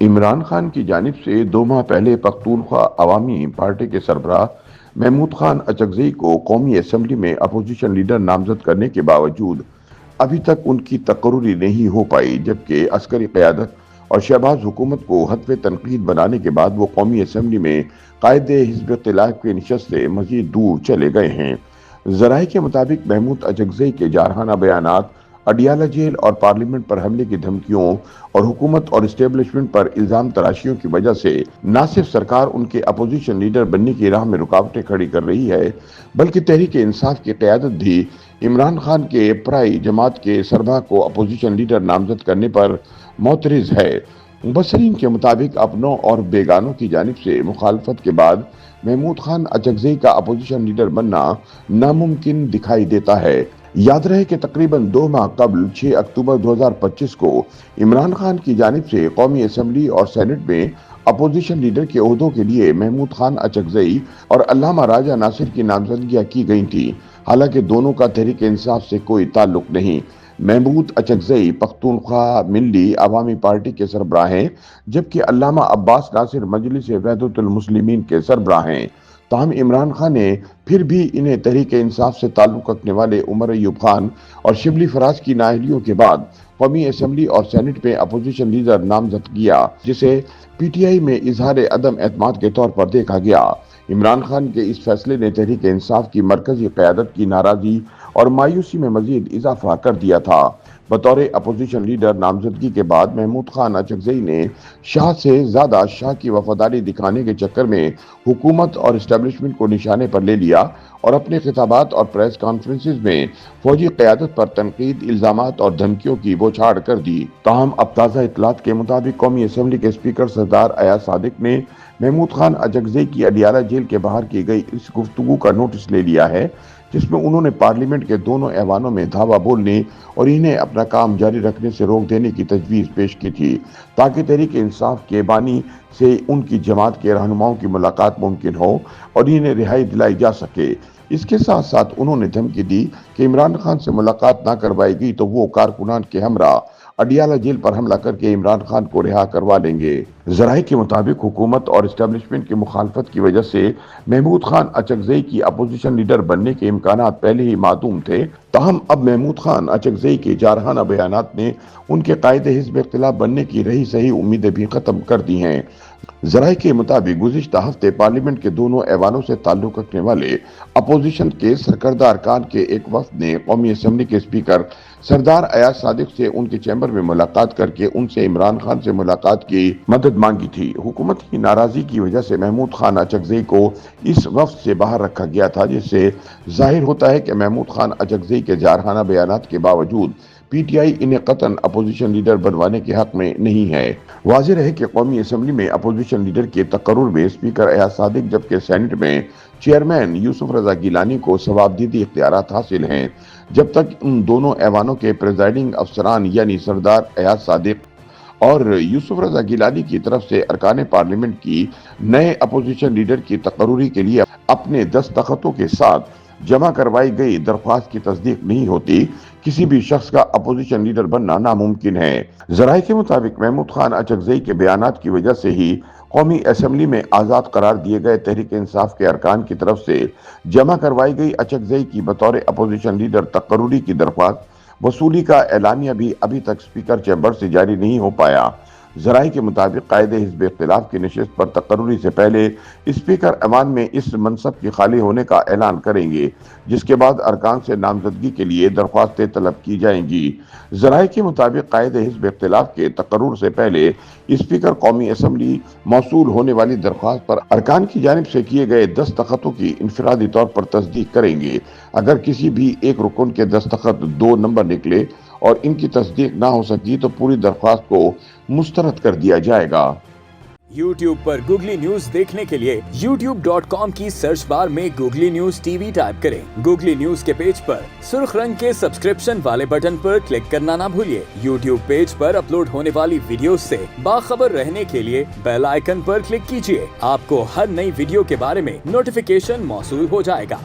عمران خان کی جانب سے 2 ماہ پہلے پختونخوا عوامی پارٹی کے سربراہ محمود خان اچکزئی کو قومی اسمبلی میں اپوزیشن لیڈر نامزد کرنے کے باوجود ابھی تک ان کی تقرری نہیں ہو پائی، جبکہ عسکری قیادت اور شہباز حکومت کو ہدف تنقید بنانے کے بعد وہ قومی اسمبلی میں قائد حزب اختلاف کی نشست سے مزید دور چلے گئے ہیں۔ ذرائع کے مطابق محمود اچکزئی کے جارحانہ بیانات، اڈیالہ جیل اور پارلیمنٹ پر حملے کی دھمکیوں اور حکومت اور اسٹیبلشمنٹ پر الزام تراشیوں کی وجہ سے نہ صرف سرکار ان کے اپوزیشن لیڈر بننے کی راہ میں رکاوٹیں کھڑی کر رہی ہے، بلکہ تحریک انصاف کی قیادت بھی عمران خان کے پرائی جماعت کے سربراہ کو اپوزیشن لیڈر نامزد کرنے پر معترض ہے۔ مبصرین کے مطابق اپنوں اور بیگانوں کی جانب سے مخالفت کے بعد محمود خان اچکزئی کا اپوزیشن لیڈر بننا ناممکن دکھائی دیتا ہے۔ یاد رہے کہ تقریباً 2 ماہ قبل 6 اکتوبر 2025 کو عمران خان کی جانب سے قومی اسمبلی اور سینٹ میں اپوزیشن لیڈر کے عہدوں کے لیے محمود خان اچکزئی اور علامہ راجہ ناصر کی نامزدگیاں کی گئی تھیں، حالانکہ دونوں کا تحریک انصاف سے کوئی تعلق نہیں۔ محمود اچکزئی پختونخوا ملی عوامی پارٹی کے سربراہ ہیں، جبکہ علامہ عباس ناصر مجلس وحدت المسلمین کے سربراہ ہیں۔ تاہم عمران خان نے پھر بھی انہیں تحریک انصاف سے تعلق رکھنے والے عمر ایوب خان اور شبلی فراز کی نااہلیوں کے بعد قومی اسمبلی اور سینٹ میں اپوزیشن لیڈر نامزد کیا، جسے پی ٹی آئی میں اظہار عدم اعتماد کے طور پر دیکھا گیا۔ عمران خان کے اس فیصلے نے تحریک انصاف کی مرکزی قیادت کی ناراضی اور مایوسی میں مزید اضافہ کر دیا تھا۔ بطور اپوزیشن لیڈر نامزدگی کے بعد محمود خان اچکزئی نے شاہ سے زیادہ شاہ کی وفاداری دکھانے کے چکر میں حکومت اور اسٹیبلشمنٹ کو نشانے پر لے لیا اور اپنے خطابات اور پریس کانفرنسز میں فوجی قیادت پر تنقید، الزامات اور دھمکیوں کی بوچھاڑ کر دی۔ تاہم اب تازہ اطلاعات کے مطابق قومی اسمبلی کے اسپیکر سردار ایاز صادق نے محمود خان اچکزئی کی اڈیالہ جیل کے باہر کی گئی اس گفتگو کا نوٹس لے لیا ہے، جس میں انہوں نے پارلیمنٹ کے دونوں ایوانوں میں دھاوا بولنے اور انہیں اپنا کام جاری رکھنے سے روک دینے کی تجویز پیش کی تھی، تاکہ تحریک انصاف کے بانی سے ان کی جماعت کے رہنماؤں کی ملاقات ممکن ہو اور انہیں رہائی دلائی جا سکے۔ اس کے ساتھ ساتھ انہوں نے دھمکی دی کہ عمران خان سے ملاقات نہ کروائی گئی تو وہ کارکنان کے ہمراہ اڈیالہ جیل پر حملہ کر کے عمران خان کو رہا کروا لیں گے۔ ذرائع کے مطابق حکومت اور اسٹیبلشمنٹ کی مخالفت کی وجہ سے محمود خان اچکزئی کی اپوزیشن لیڈر بننے کے امکانات پہلے ہی معدوم تھے، تاہم اب محمود خان اچکزئی کے جارحانہ بیانات نے ان کے قائد حزب اختلاف بننے کی رہی سہی امیدیں بھی ختم کر دی ہیں۔ ذرائع کے مطابق گزشتہ ہفتے پارلیمنٹ کے دونوں ایوانوں سے تعلق رکھنے والے اپوزیشن کے سرکردہ ارکان کے ایک وفد نے قومی اسمبلی کے اسپیکر سردار ایاز صادق سے ان کے چیمبر میں ملاقات کر کے ان سے عمران خان سے ملاقات کی مدد مانگی تھی۔ حکومت کی ناراضی کی وجہ سے محمود خان اچکزئی کو اس وفد سے باہر رکھا گیا تھا، جس سے ظاہر ہوتا ہے کہ محمود خان اچکزئی کے جارحانہ بیانات کے باوجود پی ٹی آئی انہیں قطعاً اپوزیشن لیڈر بنوانے کے حق میں نہیں ہے۔ واضح رہے کہ قومی اسمبلی میں اپوزیشن لیڈر کے تقرر میں اسپیکر ایاز صادق جبکہ سینٹ میں چیئرمین یوسف رضا گیلانی کو ثوابدیدی اختیارات حاصل ہیں، جب تک ان دونوں ایوانوں کے پریزائڈنگ افسران یعنی سردار ایاز صادق اور یوسف رضا گیلانی کی طرف سے ارکان پارلیمنٹ کی نئے اپوزیشن لیڈر کی تقرری کے لیے اپنے دستخطوں کے ساتھ جمع کروائی گئی درخواست کی تصدیق نہیں ہوتی، کسی بھی شخص کا اپوزیشن لیڈر بننا ناممکن ہے۔ ذرائع کے مطابق محمود خان اچکزئی کے بیانات کی وجہ سے ہی قومی اسمبلی میں آزاد قرار دیے گئے تحریک انصاف کے ارکان کی طرف سے جمع کروائی گئی اچکزئی کی بطور اپوزیشن لیڈر تقرری کی درخواست وصولی کا اعلامیہ بھی ابھی تک اسپیکر چیمبر سے جاری نہیں ہو پایا۔ ذرائع کے مطابق قائد حزب اختلاف کی نشست پر تقرری سے پہلے اسپیکر ایوان میں اس منصب کے خالی ہونے کا اعلان کریں گے، جس کے بعد ارکان سے نامزدگی کے لیے درخواستیں طلب کی جائیں گی۔ ذرائع کے مطابق قائد حزب اختلاف کے تقرر سے پہلے اسپیکر قومی اسمبلی موصول ہونے والی درخواست پر ارکان کی جانب سے کیے گئے دستخطوں کی انفرادی طور پر تصدیق کریں گے۔ اگر کسی بھی ایک رکن کے دستخط 2 نمبر نکلے اور ان کی تصدیق نہ ہو سکی تو پوری درخواست کو مسترد کر دیا جائے گا۔ یوٹیوب پر گوگلی نیوز دیکھنے کے لیے youtube.com کی سرچ بار میں googly news T V type کریں۔ گوگلی نیوز کے پیج پر سرخ رنگ کے سبسکرپشن والے بٹن پر کلک کرنا نہ بھولیے۔ یوٹیوب پیج پر اپلوڈ ہونے والی ویڈیوز سے باخبر رہنے کے لیے بیل آئیکن پر کلک کیجیے۔ آپ کو ہر نئی ویڈیو کے بارے میں نوٹیفیکیشن موصول ہو جائے گا۔